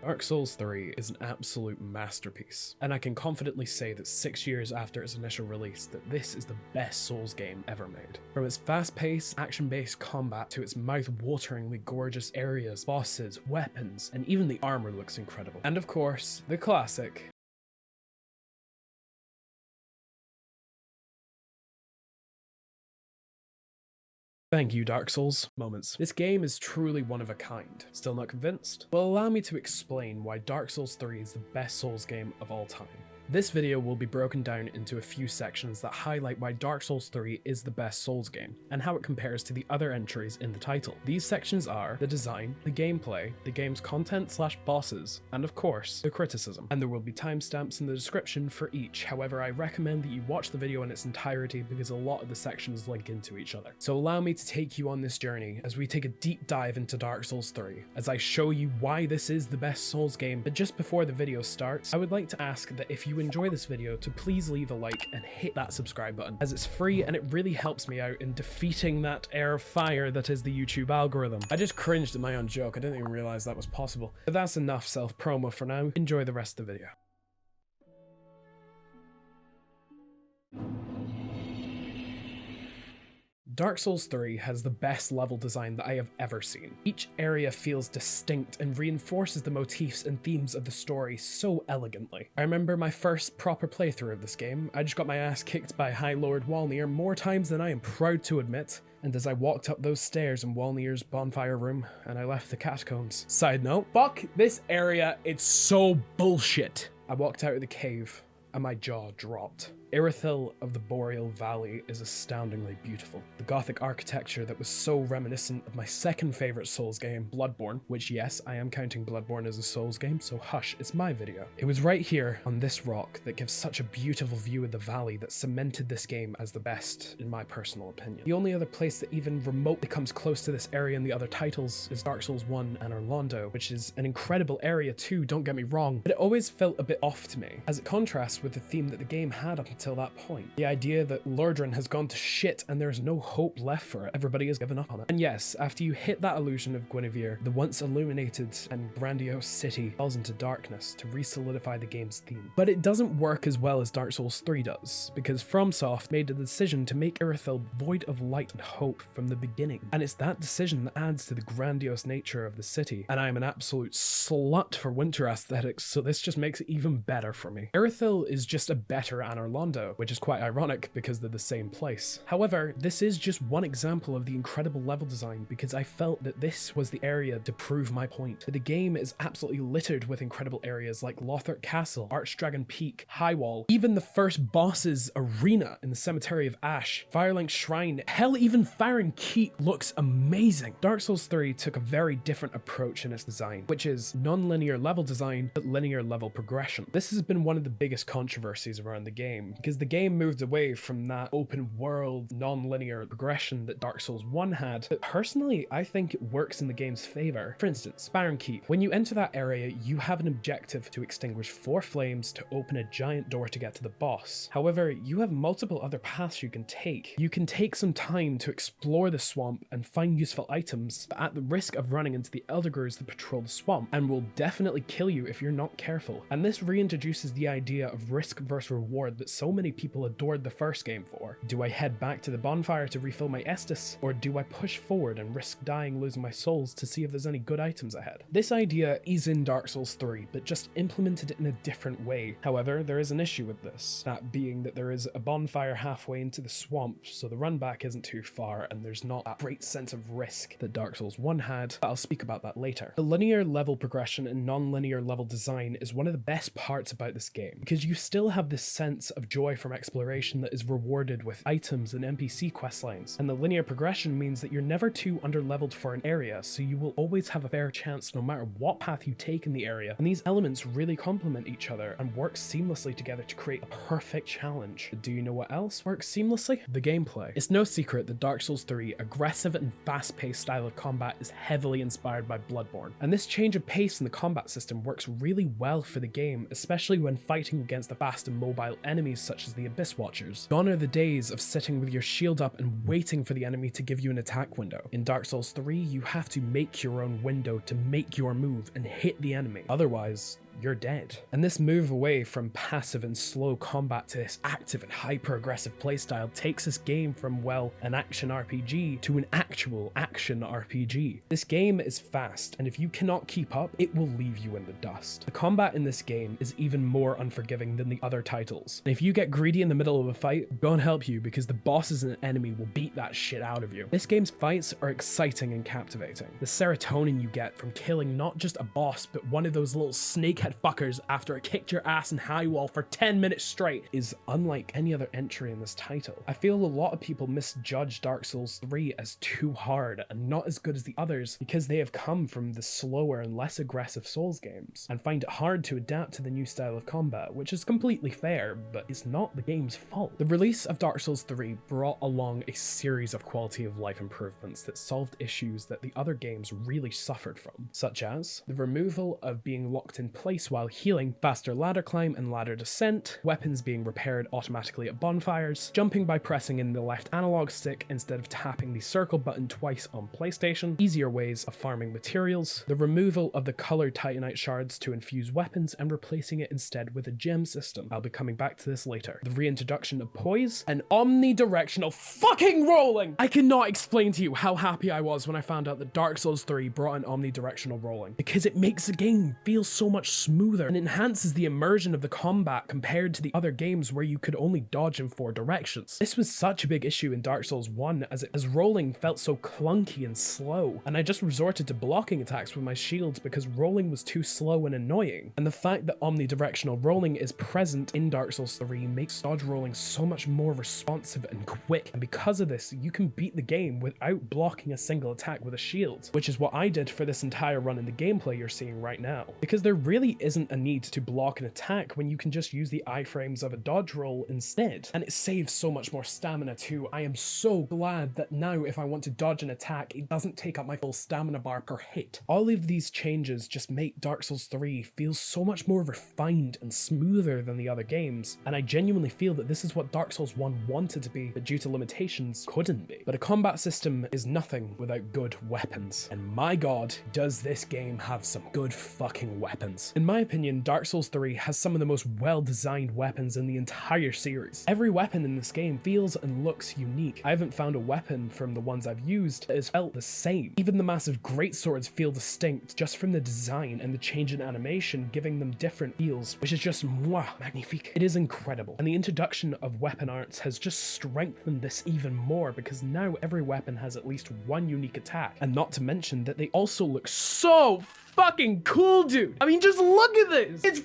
Dark Souls 3 is an absolute masterpiece, and I can confidently say that 6 years after its initial release that this is the best Souls game ever made. From its fast-paced, action-based combat to its mouth-wateringly gorgeous areas, bosses, weapons, and even the armor looks incredible. And of course, the classic, "Thank you, Dark Souls" moments. This game is truly one of a kind. Still not convinced? Well, allow me to explain why Dark Souls 3 is the best Souls game of all time. This video will be broken down into a few sections that highlight why Dark Souls 3 is the best Souls game, and how it compares to the other entries in the title. These sections are the design, the gameplay, the game's content/bosses, and of course, the criticism. And there will be timestamps in the description for each, however I recommend that you watch the video in its entirety because a lot of the sections link into each other. So allow me to take you on this journey as we take a deep dive into Dark Souls 3, as I show you why this is the best Souls game. But just before the video starts, I would like to ask that if you enjoy this video to please leave a like and hit that subscribe button, as it's free and it really helps me out in defeating that air of fire that is the YouTube algorithm. I just cringed at my own joke, I didn't even realize that was possible. But that's enough self-promo for now, enjoy the rest of the video. Dark Souls 3 has the best level design that I have ever seen. Each area feels distinct and reinforces the motifs and themes of the story so elegantly. I remember my first proper playthrough of this game. I just got my ass kicked by High Lord Walnir more times than I am proud to admit, and as I walked up those stairs in Walnir's bonfire room, and I left the catacombs. Side note, fuck this area, it's so bullshit. I walked out of the cave, and my jaw dropped. Irithyll of the Boreal Valley is astoundingly beautiful. The Gothic architecture that was so reminiscent of my second favourite Souls game, Bloodborne, which yes, I am counting Bloodborne as a Souls game, so hush, it's my video. It was right here on this rock that gives such a beautiful view of the valley that cemented this game as the best, in my personal opinion. The only other place that even remotely comes close to this area in the other titles is Dark Souls 1 and Orlando, which is an incredible area too, don't get me wrong, but it always felt a bit off to me, as it contrasts with the theme that the game had up until that point. The idea that Lordran has gone to shit and there's no hope left for it. Everybody has given up on it. And yes, after you hit that illusion of Guinevere, the once illuminated and grandiose city falls into darkness to re-solidify the game's theme. But it doesn't work as well as Dark Souls 3 does, because FromSoft made the decision to make Irithyll void of light and hope from the beginning. And it's that decision that adds to the grandiose nature of the city. And I am an absolute slut for winter aesthetics, so this just makes it even better for me. Irithyll is just a better Anor Londo, which is quite ironic because they're the same place. However, this is just one example of the incredible level design because I felt that this was the area to prove my point. The game is absolutely littered with incredible areas like Lothric Castle, Archdragon Peak, Highwall, even the first boss's arena in the Cemetery of Ash, Firelink Shrine, hell even Faron Keep looks amazing. Dark Souls 3 took a very different approach in its design, which is non-linear level design but linear level progression. This has been one of the biggest controversies around the game because the game moved away from that open world non-linear progression that Dark Souls 1 had, but personally I think it works in the game's favour. For instance, Faron Keep. When you enter that area, you have an objective to extinguish 4 flames to open a giant door to get to the boss. However, you have multiple other paths you can take. You can take some time to explore the swamp and find useful items, but at the risk of running into the Eldergurs that patrol the swamp and will definitely kill you if you're not careful. And this reintroduces the idea of risk versus reward that so many people adored the first game for. Do I head back to the bonfire to refill my Estus, or do I push forward and risk dying losing my souls to see if there's any good items ahead? This idea is in Dark Souls 3, but just implemented in a different way. However, there is an issue with this, that being that there is a bonfire halfway into the swamp, so the run back isn't too far, and there's not that great sense of risk that Dark Souls 1 had, but I'll speak about that later. The linear level progression and non-linear level design is one of the best parts about this game, because you still have this sense of joy from exploration that is rewarded with items and NPC questlines, and the linear progression means that you're never too underleveled for an area, so you will always have a fair chance no matter what path you take in the area, and these elements really complement each other and work seamlessly together to create a perfect challenge. But do you know what else works seamlessly? The gameplay. It's no secret that Dark Souls 3 aggressive and fast-paced style of combat is heavily inspired by Bloodborne, and this change of pace in the combat system works really well for the game, especially when fighting against the fast and mobile enemies such as the Abyss Watchers. Gone are the days of sitting with your shield up and waiting for the enemy to give you an attack window. In Dark Souls 3, you have to make your own window to make your move and hit the enemy. Otherwise, you're dead. And this move away from passive and slow combat to this active and hyper-aggressive playstyle takes this game from, well, an action RPG to an actual action RPG. This game is fast, and if you cannot keep up, it will leave you in the dust. The combat in this game is even more unforgiving than the other titles. And if you get greedy in the middle of a fight, God help you, because the bosses and enemy will beat that shit out of you. This game's fights are exciting and captivating. The serotonin you get from killing not just a boss, but one of those little snakehead fuckers after it kicked your ass in high wall for 10 minutes straight is unlike any other entry in this title. I feel a lot of people misjudge Dark Souls 3 as too hard and not as good as the others because they have come from the slower and less aggressive Souls games and find it hard to adapt to the new style of combat, which is completely fair, but it's not the game's fault. The release of Dark Souls 3 brought along a series of quality of life improvements that solved issues that the other games really suffered from, such as the removal of being locked in place while healing, faster ladder climb and ladder descent, weapons being repaired automatically at bonfires, jumping by pressing in the left analog stick instead of tapping the circle button twice on PlayStation, easier ways of farming materials, the removal of the colored titanite shards to infuse weapons and replacing it instead with a gem system. I'll be coming back to this later. The reintroduction of poise and omnidirectional fucking rolling! I cannot explain to you how happy I was when I found out that Dark Souls 3 brought in omnidirectional rolling, because it makes the game feel so much smoother and enhances the immersion of the combat compared to the other games where you could only dodge in 4 directions. This was such a big issue in Dark Souls 1 as rolling felt so clunky and slow, and I just resorted to blocking attacks with my shields because rolling was too slow and annoying. And the fact that omnidirectional rolling is present in Dark Souls 3 makes dodge rolling so much more responsive and quick, and because of this, you can beat the game without blocking a single attack with a shield, which is what I did for this entire run in the gameplay you're seeing right now. Because there really isn't a need to block an attack when you can just use the iframes of a dodge roll instead, and it saves so much more stamina too. I am so glad that now if I want to dodge an attack, it doesn't take up my full stamina bar per hit. All of these changes just make Dark Souls 3 feel so much more refined and smoother than the other games, and I genuinely feel that this is what Dark Souls 1 wanted to be, but due to limitations couldn't be. But a combat system is nothing without good weapons, and my god, does this game have some good fucking weapons. In my opinion, Dark Souls 3 has some of the most well-designed weapons in the entire series. Every weapon in this game feels and looks unique. I haven't found a weapon from the ones I've used that has felt the same. Even the massive greatswords feel distinct just from the design and the change in animation, giving them different feels, which is just magnifique. It is incredible. And the introduction of weapon arts has just strengthened this even more because now every weapon has at least one unique attack. And not to mention that they also look so fucking cool, dude. I mean, just look at this. It's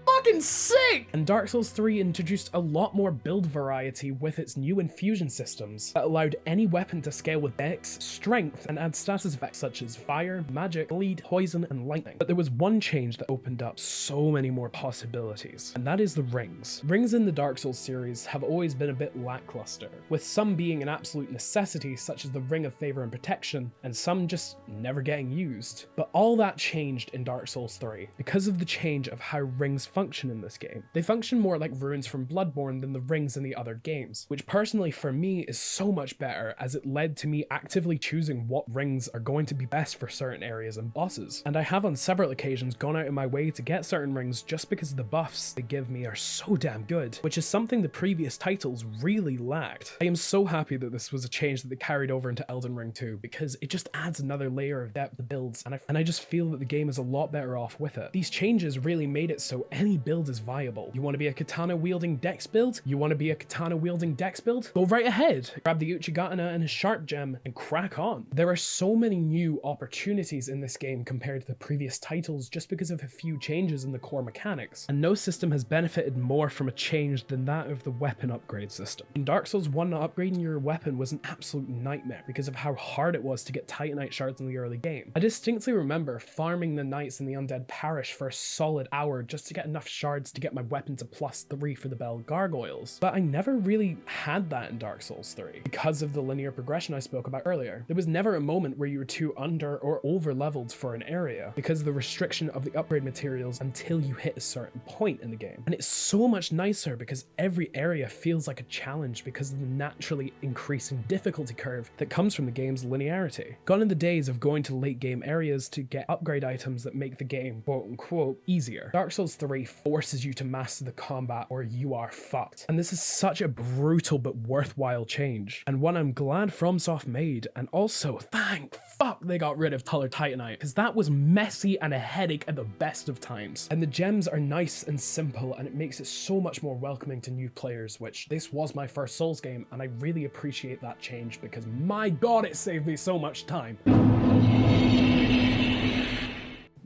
fucking sick! And Dark Souls 3 introduced a lot more build variety with its new infusion systems that allowed any weapon to scale with dex, strength, and add status effects such as fire, magic, bleed, poison, and lightning. But there was one change that opened up so many more possibilities, and that is the rings. Rings in the Dark Souls series have always been a bit lackluster, with some being an absolute necessity such as the Ring of Favor and Protection, and some just never getting used. But all that changed in Dark Souls 3 because of the change of how rings function in this game. They function more like runes from Bloodborne than the rings in the other games, which personally for me is so much better as it led to me actively choosing what rings are going to be best for certain areas and bosses. And I have on several occasions gone out of my way to get certain rings just because the buffs they give me are so damn good, which is something the previous titles really lacked. I am so happy that this was a change that they carried over into Elden Ring 2 because it just adds another layer of depth to builds, and I just feel that the game is a lot better off with it. These changes really made it so any build is viable. You want to be a katana wielding dex build? You want to be a katana wielding dex build? Go right ahead. Grab the Uchigatana and his sharp gem and crack on. There are so many new opportunities in this game compared to the previous titles just because of a few changes in the core mechanics, and no system has benefited more from a change than that of the weapon upgrade system. In Dark Souls 1, upgrading your weapon was an absolute nightmare because of how hard it was to get titanite shards in the early game. I distinctly remember farming the knights in the Undead Parish for a solid hour just to get enough craft shards to get my weapon to +3 for the bell gargoyles. But I never really had that in Dark Souls 3 because of the linear progression I spoke about earlier. There was never a moment where you were too under or over leveled for an area because of the restriction of the upgrade materials until you hit a certain point in the game. And it's so much nicer because every area feels like a challenge because of the naturally increasing difficulty curve that comes from the game's linearity. Gone are the days of going to late game areas to get upgrade items that make the game quote unquote easier. Dark Souls 3 forces you to master the combat or you are fucked. And this is such a brutal but worthwhile change, and one I'm glad FromSoft made, and also thank fuck they got rid of Color Titanite, because that was messy and a headache at the best of times. And the gems are nice and simple, and it makes it so much more welcoming to new players, which this was my first Souls game, and I really appreciate that change because my god it saved me so much time.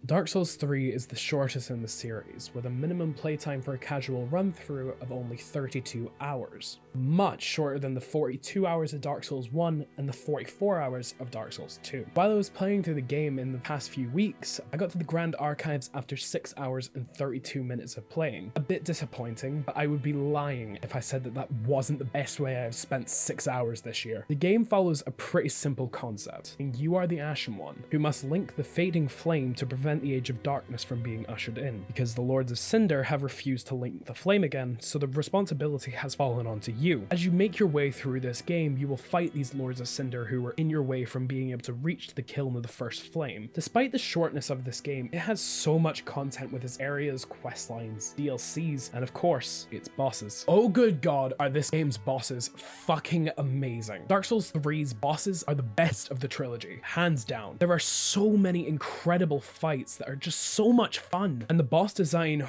Dark Souls 3 is the shortest in the series, with a minimum playtime for a casual run-through of only 32 hours. Much shorter than the 42 hours of Dark Souls 1 and the 44 hours of Dark Souls 2. While I was playing through the game in the past few weeks, I got to the Grand Archives after 6 hours and 32 minutes of playing. A bit disappointing, but I would be lying if I said that that wasn't the best way I've spent 6 hours this year. The game follows a pretty simple concept, and you are the Ashen One, who must link the fading flame to prevent the Age of Darkness from being ushered in, because the Lords of Cinder have refused to link the flame again, so the responsibility has fallen onto you. As you make your way through this game, you will fight these Lords of Cinder who were in your way from being able to reach the kiln of the first flame. Despite the shortness of this game, it has so much content with its areas, questlines, DLCs, and of course, its bosses. Oh good god, are this game's bosses fucking amazing. Dark Souls 3's bosses are the best of the trilogy, hands down. There are so many incredible fights that are just so much fun, and the boss design,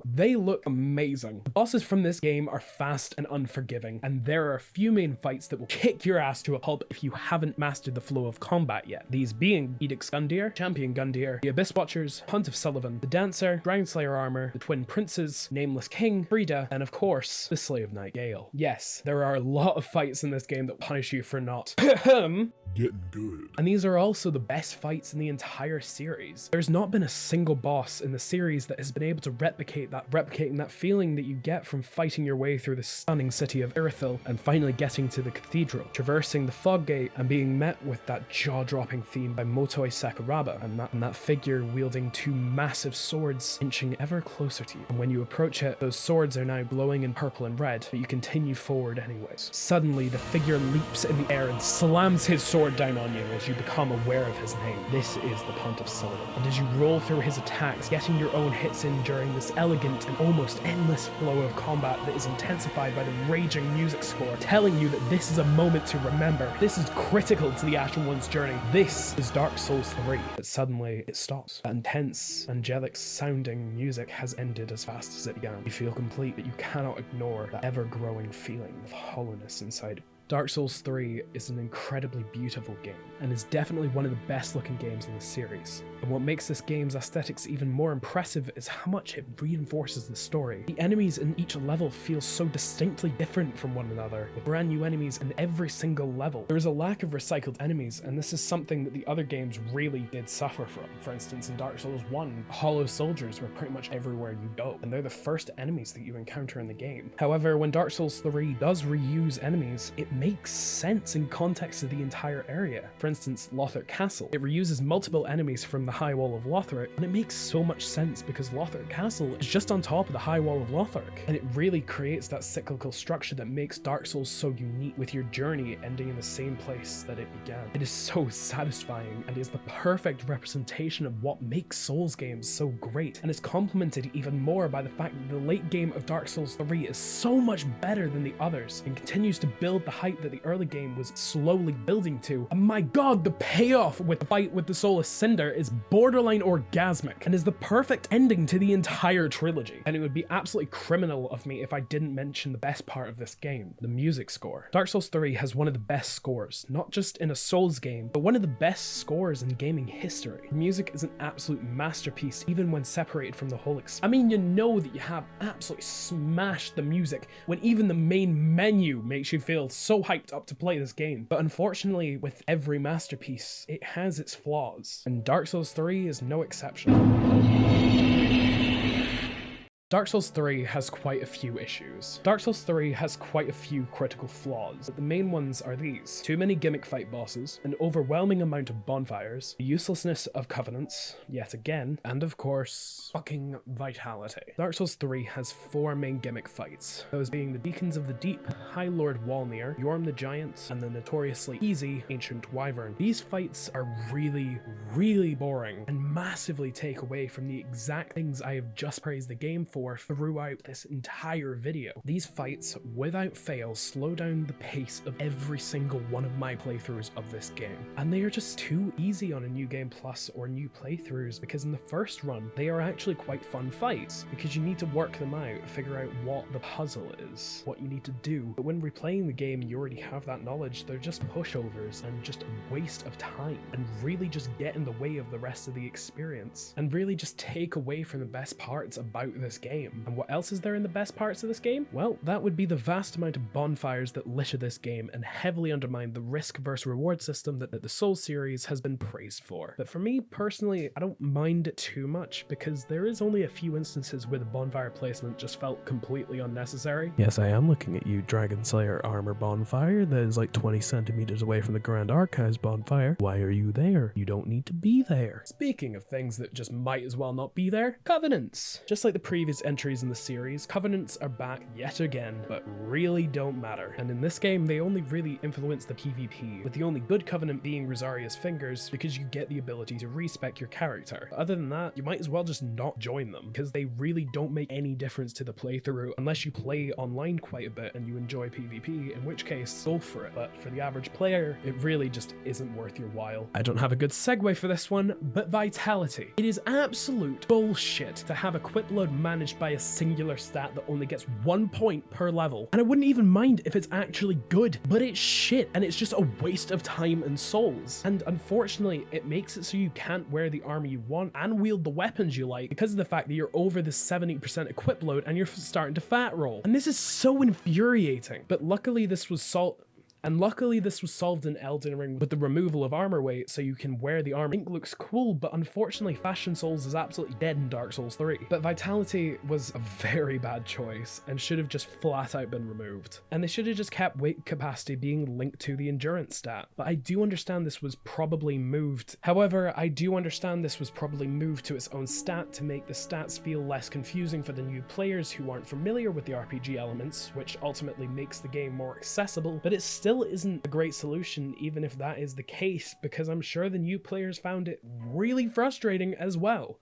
they look amazing. The bosses from this game are fast and unforgiving, and there are a few main fights that will kick your ass to a pulp if you haven't mastered the flow of combat yet. These being Edict's Gundyr, Champion Gundyr, the Abyss Watchers, Hunt of Sullivan, the Dancer, Dragonslayer Armor, the Twin Princes, Nameless King, Frida, and of course, the Slave Knight Gale. Yes, there are a lot of fights in this game that punish you for not getting good. And these are also the best fights in the entire series. There's not been a single boss in the series that has been able to replicating that feeling that you get from fighting your way through the stunning city of Irithyll and finally getting to the cathedral, traversing the fog gate and being met with that jaw-dropping theme by Motoi Sakuraba and that figure wielding two massive swords inching ever closer to you. And when you approach it, those swords are now glowing in purple and red, but you continue forward anyways. Suddenly, the figure leaps in the air and slams his sword down on you as you become aware of his name. This is the Pontiff Sullivan. And as you roll through his attacks, getting your own hits in during this elegant and almost endless flow of combat that is intensified by the raging music score, telling you that this is a moment to remember. This is critical to the Ashen One's journey. This is Dark Souls 3. But suddenly, it stops. That intense, angelic sounding music has ended as fast as it began. You feel complete, but you cannot ignore that ever-growing feeling of hollowness inside. Dark Souls 3 is an incredibly beautiful game, and is definitely one of the best looking games in the series. And what makes this game's aesthetics even more impressive is how much it reinforces the story. The enemies in each level feel so distinctly different from one another, with brand new enemies in every single level. There is a lack of recycled enemies, and this is something that the other games really did suffer from. For instance, in Dark Souls 1, hollow soldiers were pretty much everywhere you go, and they're the first enemies that you encounter in the game. However, when Dark Souls 3 does reuse enemies, it makes sense in context of the entire area. For instance, Lothric Castle. It reuses multiple enemies from the High Wall of Lothric, and it makes so much sense because Lothric Castle is just on top of the High Wall of Lothric, and it really creates that cyclical structure that makes Dark Souls so unique, with your journey ending in the same place that it began. It is so satisfying and is the perfect representation of what makes Souls games so great, and is complemented even more by the fact that the late game of Dark Souls 3 is so much better than the others and continues to build the height that the early game was slowly building to. And my god, the payoff with the fight with the Soulless Cinder is borderline orgasmic and is the perfect ending to the entire trilogy. And it would be absolutely criminal of me if I didn't mention the best part of this game, the music score. Dark Souls 3 has one of the best scores, not just in a Souls game, but one of the best scores in gaming history. The music is an absolute masterpiece, even when separated from the whole experience. I mean, you know that you have absolutely smashed the music when even the main menu makes you feel so hyped up to play this game. But unfortunately, with every masterpiece, it has its flaws, and Dark Souls 3 is no exception. Dark Souls 3 has quite a few issues. Dark Souls 3 has quite a few critical flaws, but the main ones are these. Too many gimmick fight bosses, an overwhelming amount of bonfires, the uselessness of covenants, yet again, and of course, fucking vitality. Dark Souls 3 has 4 main gimmick fights, those being the Deacons of the Deep, High Lord Walnir, Yorm the Giant, and the notoriously easy Ancient Wyvern. These fights are really boring, and massively take away from the exact things I have just praised the game for throughout this entire video. These fights, without fail, slow down the pace of every single one of my playthroughs of this game. And they are just too easy on a New Game Plus or new playthroughs, because in the first run, they are actually quite fun fights, because you need to work them out, figure out what the puzzle is, what you need to do. But when replaying the game, you already have that knowledge. They're just pushovers and just a waste of time, and really just get in the way of the rest of the experience, and really just take away from the best parts about this game. And what else is there in the best parts of this game? Well, that would be the vast amount of bonfires that litter this game and heavily undermine the risk versus reward system that the Souls series has been praised for. But for me personally, I don't mind it too much, because there is only a few instances where the bonfire placement just felt completely unnecessary. Yes, I am looking at you, Dragon Slayer armor bonfire that is like 20 centimeters away from the Grand Archives bonfire. Why are you there? You don't need to be there. Speaking of things that just might as well not be there, covenants. Just like the previous entries in the series, covenants are back yet again, but really don't matter. And in this game, they only really influence the PvP, with the only good covenant being Rosaria's Fingers, because you get the ability to respec your character. But other than that, you might as well just not join them, because they really don't make any difference to the playthrough unless you play online quite a bit and you enjoy PvP, in which case, go for it. But for the average player, it really just isn't worth your while. I don't have a good segue for this one, but vitality. It is absolute bullshit to have equip load managed by a singular stat that only gets 1 point per level. And I wouldn't even mind if it's actually good, but it's shit, and it's just a waste of time and souls. And unfortunately, it makes it so you can't wear the armor you want and wield the weapons you like, because of the fact that you're over the 70% equip load and you're starting to fat roll. And this is so infuriating. But luckily this was solved in Elden Ring with the removal of armor weight, so you can wear the armor. I think looks cool, but unfortunately Fashion Souls is absolutely dead in Dark Souls 3. But Vitality was a very bad choice and should have just flat out been removed. And they should have just kept weight capacity being linked to the endurance stat. But I do understand this was probably moved. However, I do understand this was probably moved to its own stat to make the stats feel less confusing for the new players who aren't familiar with the RPG elements, which ultimately makes the game more accessible, but it's still isn't a great solution even if that is the case, because I'm sure the new players found it really frustrating as well.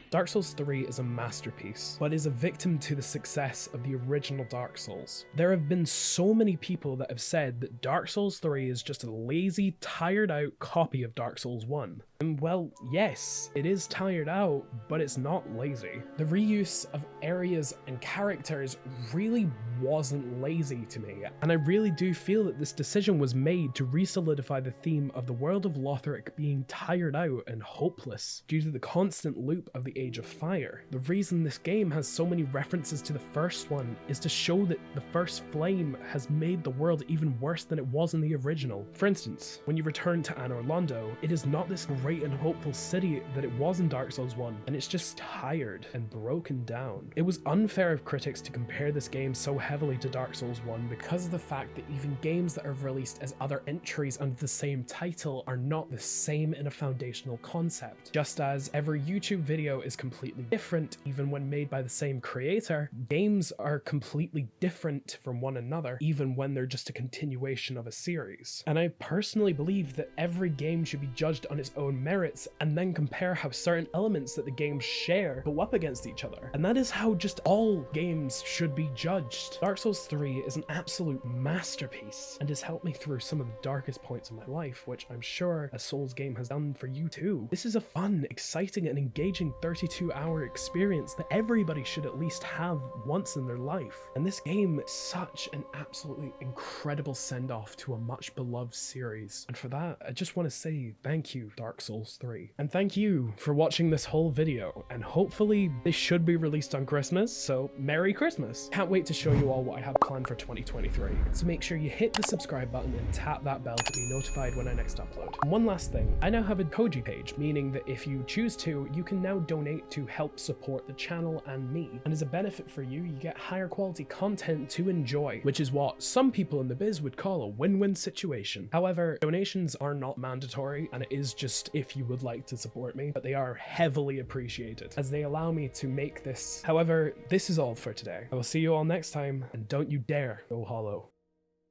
Dark Souls 3 is a masterpiece, but is a victim to the success of the original Dark Souls. There have been so many people that have said that Dark Souls 3 is just a lazy, tired out copy of Dark Souls 1. And well, yes, it is tired out, but it's not lazy. The reuse of areas and characters really wasn't lazy to me, and I really do feel that this decision was made to re-solidify the theme of the world of Lothric being tired out and hopeless due to the constant loop of the Age of Fire. The reason this game has so many references to the first one is to show that the first flame has made the world even worse than it was in the original. For instance, when you return to Anor Londo, it is not this great and hopeful city that it was in Dark Souls 1, and it's just tired and broken down. It was unfair of critics to compare this game so heavily to Dark Souls 1 because of the fact that even games that are released as other entries under the same title are not the same in a foundational concept. Just as every YouTube video is completely different, even when made by the same creator, games are completely different from one another, even when they're just a continuation of a series. And I personally believe that every game should be judged on its own merits and then compare how certain elements that the games share go up against each other. And that is how just all games should be judged. Dark Souls 3 is an absolute masterpiece and has helped me through some of the darkest points of my life, which I'm sure a Souls game has done for you too. This is a fun, exciting, and engaging 32-hour experience that everybody should at least have once in their life. And this game is such an absolutely incredible send-off to a much beloved series. And for that, I just want to say thank you, Dark Dark Souls 3. And thank you for watching this whole video, and hopefully this should be released on Christmas, so Merry Christmas! Can't wait to show you all what I have planned for 2023, so make sure you hit the subscribe button and tap that bell to be notified when I next upload. And one last thing, I now have a Koji page, meaning that if you choose to, you can now donate to help support the channel and me, and as a benefit for you, you get higher quality content to enjoy, which is what some people in the biz would call a win-win situation. However, donations are not mandatory, and it is just if you would like to support me, but they are heavily appreciated as they allow me to make this. However, this is all for today. I will see you all next time, and don't you dare go hollow.